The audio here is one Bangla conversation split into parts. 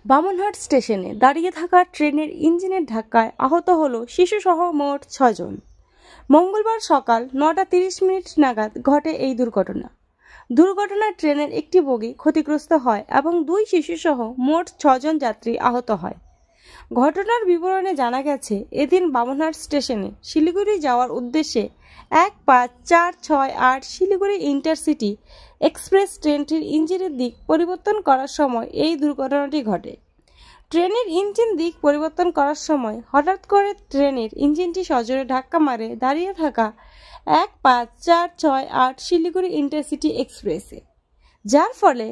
বামনহাট স্টেশনে দাঁড়িয়ে থাকা ট্রেনের ইঞ্জিনের ধাক্কায় আহত হল শিশুসহ মোট 6 জন। মঙ্গলবার সকাল 9:30 নাগাদ ঘটে এই দুর্ঘটনা। দুর্ঘটনায় ট্রেনের একটি বগি ক্ষতিগ্রস্ত হয় এবং 2 শিশুসহ মোট 6 জন যাত্রী আহত হয়। ঘটনার বিবরণে জানা গেছে, এদিন বামনহাট স্টেশনে শিলিগুড়ি যাওয়ার উদ্দেশ্যে 15468 শিলিগুড়ি ইন্টারসিটি এক্সপ্রেস ট্রেনটির ইঞ্জিনের দিক পরিবর্তন করার সময় এই দুর্ঘটনাটি ঘটে। ট্রেনের ইঞ্জিন দিক পরিবর্তন করার সময় হঠাৎ করে ট্রেনের ইঞ্জিনটি সজোরে ধাক্কা মারে দাঁড়িয়ে থাকা 15468 শিলিগুড়ি ইন্টারসিটি এক্সপ্রেসে, যার ফলে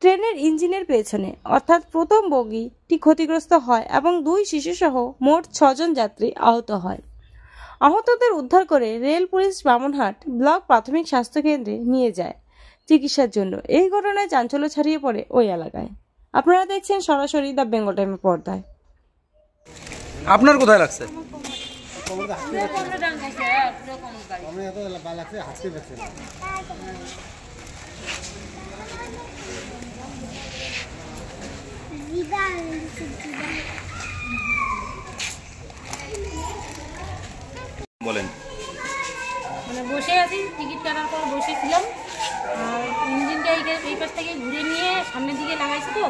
ট্রেনের ইঞ্জিনের পেছনে অর্থাৎ প্রথম বগিটি ক্ষতিগ্রস্ত হয় এবং 2 শিশুসহ মোট 6 জন যাত্রী আহত হয়। আহতদের উদ্ধার করে রেল পুলিশ বামনহাট ব্লক প্রাথমিক স্বাস্থ্য কেন্দ্রে নিয়ে যায় চিকিৎসার জন্য। এই ঘটনায় চাঞ্চল্য ছড়িয়ে পড়ে ওই এলাকায়। আপনারা দেখছেন সরাসরি দ্য বেঙ্গল টাইমের পর্দায়। আপনার কোথায় লাগছে? বলেন। মানে বসে আছি, টিকিট কাটার পর বসেছিলাম, আর ইঞ্জিনটা এই পাশ থেকে ঘুরে নিয়ে সামনের দিকে লাগাইছি, তো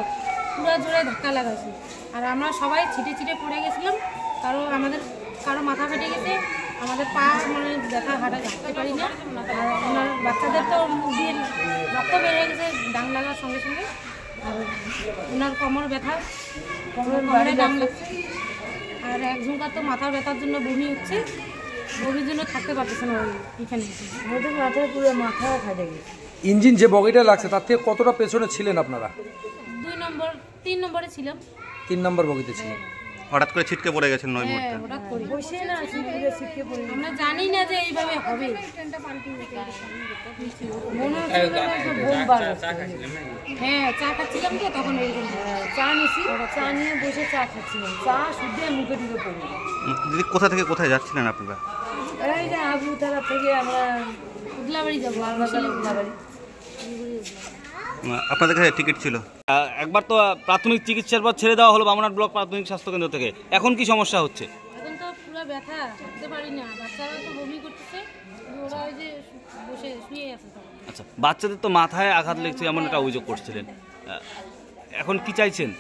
পুরো জোরে ধাক্কা লাগাইছি। আর আমরা সবাই ছিটে ছিটে পড়ে গেছিলাম। কারো মাথা ফেটে গেছে, আমাদের পা মানে ব্যথা, হাঁটতে পারি না। আর ওনার বাচ্চাদের তো মুখ দিয়ে রক্ত বেরিয়ে গেছে ডাং লাগার সঙ্গে সঙ্গে। আর ওনার কোমর ব্যথা, কোমরে ডাং লাগছে। আর একজনকার তো মাথার ব্যথার জন্য বমি হচ্ছে, বমির জন্য থাকতে পারতেছে না। এখানে মাথায় পুরো মাথা ফেটে গেছে। ইঞ্জিন যে বগিটা লাগছে তার থেকে কতটা পেছনে ছিলেন আপনারা? 3 নম্বরে ছিলাম। 3 নম্বর বগিতে ছিলেন। হঠাৎ করে ছিটকে পড়ে গেছেন নয় মুহূর্তে? হঠাৎ করে বসে না ছিটকে পড়ে। আমরা জানি না যে এইভাবে হবে। হ্যাঁ, চা খাচ্ছিলাম তো তখন এরকম। চা নিয়ে বসে চা খাচ্ছিলাম। চা শুদ্ধে মুখে ঢুকে পড়ে। দিদি, কোথা থেকে কোথায় যাচ্ছিলেন আপনারা? এই যে আবুতারা থেকে আমরা উদলাবাড়ি যাবো। উদলাবাড়ি আপনাদের কাছে টিকিট ছিল? একবার তো প্রাথমিক চিকিৎসার পর ছেড়ে দেওয়া হলো বামনহাট ব্লক প্রাথমিক স্বাস্থ্যকেন্দ্র থেকে। এখন কি সমস্যা হচ্ছে? এখন তো পুরো ব্যথা, হাঁটতে পারি না। বাচ্চারা তো বমি করতেছে, ওরা ওই যে বসে শুয়ে আছে। আচ্ছা, বাচ্চাদের তো মাথায় আঘাত লেগেছে এমন একটা অভিযোগ করছিলেন, এখন কি চাইছেন?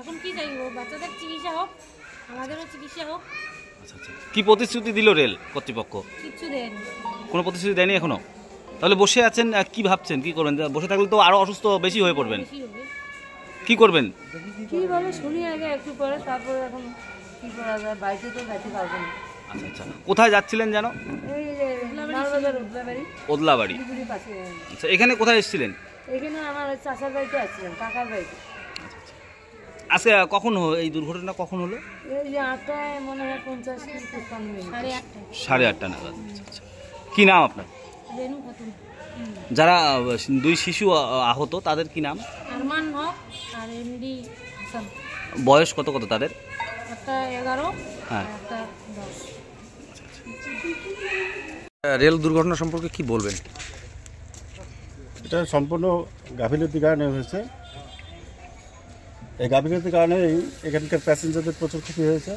এখন কি চাইবো? বাচ্চাদের চিকিৎসা হোক, আমাদেরও চিকিৎসা হোক। আচ্ছা আচ্ছা, কি প্রতিশ্রুতি দিল রেল কর্তৃপক্ষ? কিচ্ছু দেয়নি। কোনো প্রতিশ্রুতি দেয়নি এখনো? তাহলে বসে আছেন, কি ভাবছেন, কি করবেন? বসে থাকলে তো আরো অসুস্থ বেশি হয়ে পড়বেন। কি করবেন? কি বলে শুনি আগে একটু পরে, তারপরে এখন কি করা যায়, বাইরে তো যাইতে পারবো না। আচ্ছা আচ্ছা, কোথায় যাচ্ছিলেন জানো? এই যে উদলাবাড়ি। ওদলাবাড়ি। আচ্ছা, এখানে কোথায় এসেছিলেন? এখানে আমার চাচার বাড়িতে আসছিলাম, কাকার বাড়িতে। আজকে কখন এই দুর্ঘটনা কখন হলো? এই যে 8টায় মনে হয় 50 কি 55 মিনিট, 8:30 নাগাদ। আচ্ছা, কি নাম আপনার? রেনু খাতুন। যারা 2 শিশু আহত তাদের কি নাম? আরমান হক আর এমডি হাসান। বয়স কত কত তাদের? একটা 11, হ্যাঁ, একটা 10। রেল দুর্ঘটনা সম্পর্কে কি বলবেন? এটা সম্পূর্ণ গাফিলতির কারণে হয়েছে। এই গাফিলতির কারণে এখানকার প্যাসেঞ্জারদের প্রচুর ক্ষতি হয়েছে।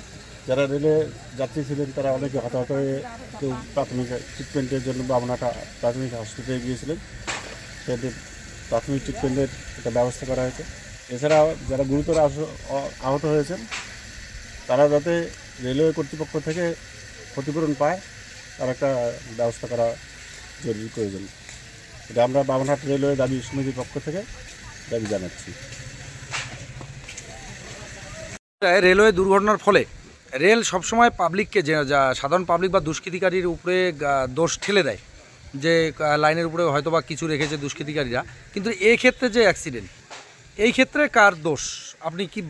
যারা রেলে যাত্রী ছিলেন তারা অনেকে হতাহত হয়ে কেউ প্রাথমিক ট্রিটমেন্টের জন্য বামনহাট প্রাথমিক হসপিটালে গিয়েছিলেন। সেদের প্রাথমিক ট্রিটমেন্টের একটা ব্যবস্থা করা হয়েছে। এছাড়াও যারা গুরুতর আহত হয়েছেন তারা যাতে রেলওয়ে কর্তৃপক্ষ থেকে ক্ষতিপূরণ পায় তার একটা ব্যবস্থা করা জরুরি প্রয়োজন। এটা আমরা বামনহাট রেলওয়ে দাবি সমিতির পক্ষ থেকে দাবি জানাচ্ছি। রেলওয়ে দুর্ঘটনার ফলে রেল সবসময় পাবলিককে, যা সাধারণ পাবলিক বা দুষ্কৃতিকারীর উপরে দোষ ঠেলে দেয়, যে লাইনের উপরে হয়তো বা কিছু রেখেছে দুষ্কৃতিকারীরা, কিন্তু এই ক্ষেত্রে যে অ্যাক্সিডেন্ট, এই ক্ষেত্রে কার দোষ, আপনি কি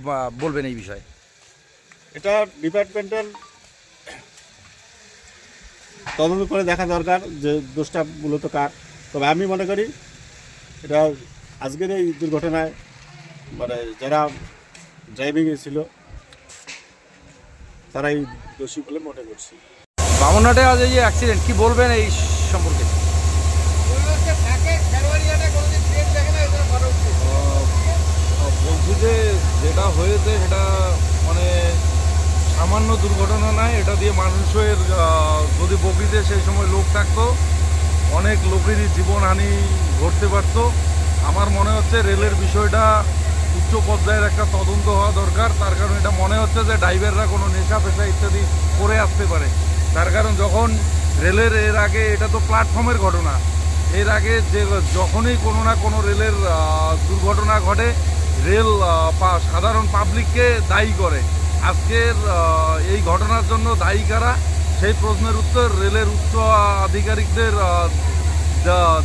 বলবেন এই বিষয়ে? এটা ডিপার্টমেন্টাল তদন্ত করে দেখা দরকার যে দোষটা মূলত কার। তবে আমি মনে করি এটা আজকের এই দুর্ঘটনায় মানে যারা ড্রাইভিংয়ে ছিল তারাই দোষী বলে মনে করছি। বামনহাটে আজ এই যে অ্যাক্সিডেন্ট, কি বলবেন এই সম্পর্কে? বলছি যে যেটা হয়েছে সেটা মানে সামান্য দুর্ঘটনা নয়, এটা দিয়ে মানুষের যদি বগিতে সেই সময় লোক থাকতো অনেক লোকেরই জীবনহানি ঘটতে পারতো। আমার মনে হচ্ছে রেলের বিষয়টা উচ্চ পর্যায়ের একটা তদন্ত হওয়া দরকার। তার কারণ এটা মনে হচ্ছে যে ড্রাইভাররা কোনো নেশা পেশা ইত্যাদি করে আসতে পারে। তার কারণ যখন রেলের এর আগে এটা তো প্ল্যাটফর্মের ঘটনা, এর আগে যে যখনই কোনো না কোনো রেলের দুর্ঘটনা ঘটে রেল সাধারণ পাবলিককে দায়ী করে। আজকের এই ঘটনার জন্য দায়ী কারা, সেই প্রশ্নের উত্তর রেলের উচ্চ আধিকারিকদের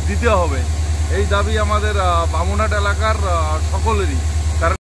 দিতে হবে। এই দাবি আমাদের বামুনহাট এলাকার সকলেরই।